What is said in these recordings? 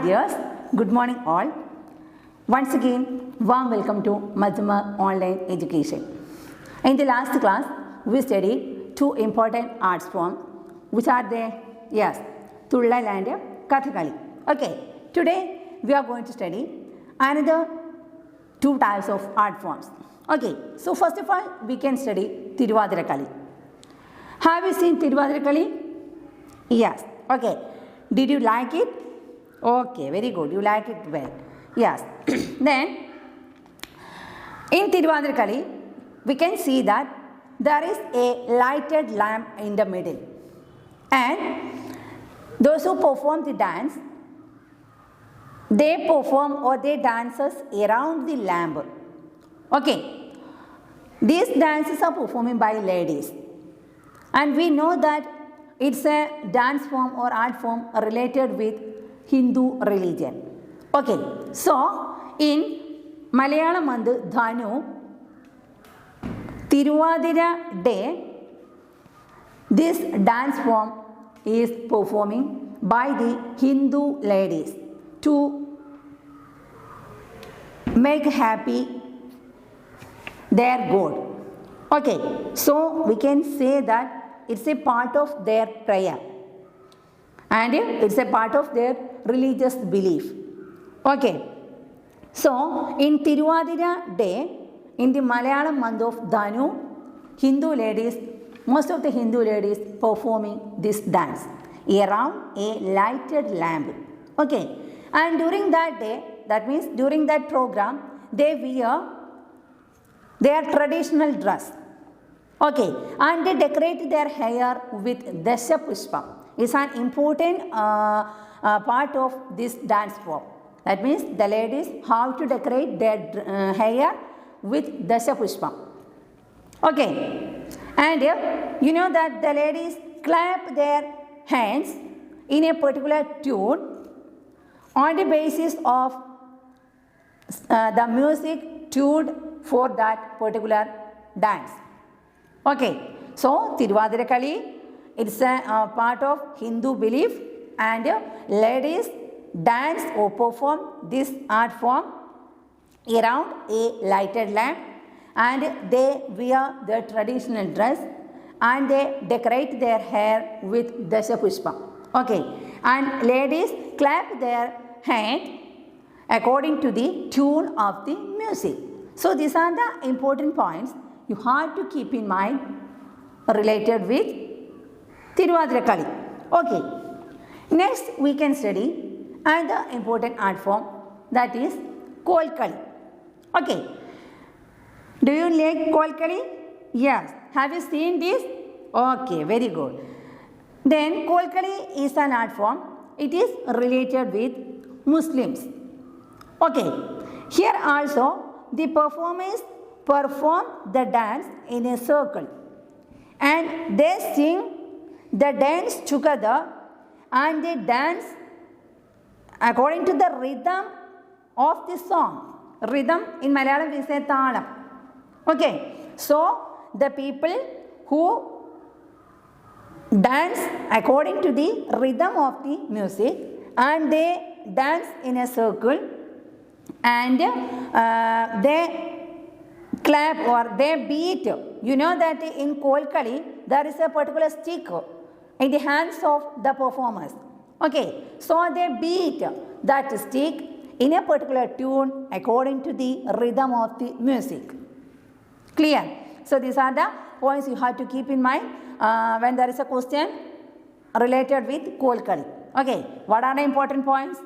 dears, good morning all. Once again, warm welcome to Madhuma Online Education. In the last class, we studied two important arts forms. Which are they? Yes, Thullal and Kathakali. Okay, today we are going to study another two types of art forms. Okay, so first of all, we can study Thiruvathirakali. Have you seen Thiruvathirakali? Yes. Okay. Did you like it? Okay, very good. You like it well. Yes. Then, in Thiruvathirakali, we can see that there is a lighted lamp in the middle. And those who perform the dance, they perform or they dances around the lamp. Okay. These dances are performed by ladies. And we know that it's a dance form or art form related with Hindu religion. Okay, so in Malayalam and Dhanu, Thiruvathira day, this dance form is performing by the Hindu ladies to make happy their god. Okay, so we can say that it's a part of their prayer and it's a part of their religious belief. Okay, so in Thiruvathira day, in the Malayalam month of Dhanu, Hindu ladies, most of the Hindu ladies performing this dance around a lighted lamp. Okay, and during that day, that means during that program, they wear their traditional dress. Okay, and they decorate their hair with Dasha Pushpam. It's an important part of this dance form. That means the ladies have to decorate their hair with Dasha Pushpam. Okay, and you know that the ladies clap their hands in a particular tune on the basis of the music tuned for that particular dance. Okay, so Thiruvathirakali, it's a part of Hindu belief and ladies dance or perform this art form around a lighted lamp and they wear their traditional dress and they decorate their hair with Dasha Pushpa. Okay, and ladies clap their hand according to the tune of the music. So these are the important points you have to keep in mind related with Thiruvathirakali. Okay, next we can study another important art form, that is Kolkali. Okay, do you like Kolkali? Yes. Have you seen this? Okay, very good. Then Kolkali is an art form. It is related with Muslims. Okay, here also the performers perform the dance in a circle and they sing the dance together and they dance according to the rhythm of the song. Rhythm in Malayalam we say Thalam. Okay, so the people who dance according to the rhythm of the music and they dance in a circle and they clap or they beat. You know that in Kolkali there is a particular stick in the hands of the performers. Okay, so they beat that stick in a particular tune according to the rhythm of the music. Clear? So these are the points you have to keep in mind when there is a question related with Kolkali. Okay, what are the important points?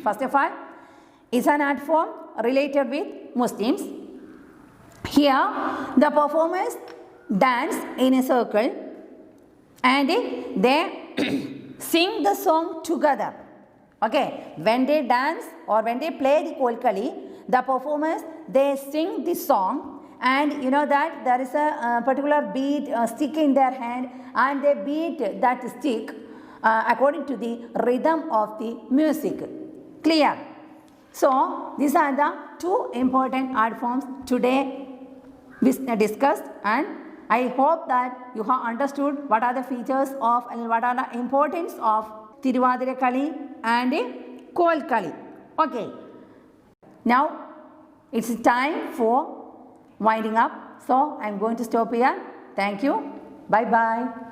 First of all, it's an art form related with Muslims. Here, the performers dance in a circle and they sing the song together. Okay, when they dance or when they play the Kolkali, the performers, they sing the song and you know that there is a particular beat stick in their hand and they beat that stick according to the rhythm of the music. Clear? So, these are the two important art forms today we discussed and I hope that you have understood what are the features of and what are the importance of Thiruvathirakali and Kolkali. Okay. Now it's time for winding up. So I am going to stop here. Thank you. Bye bye.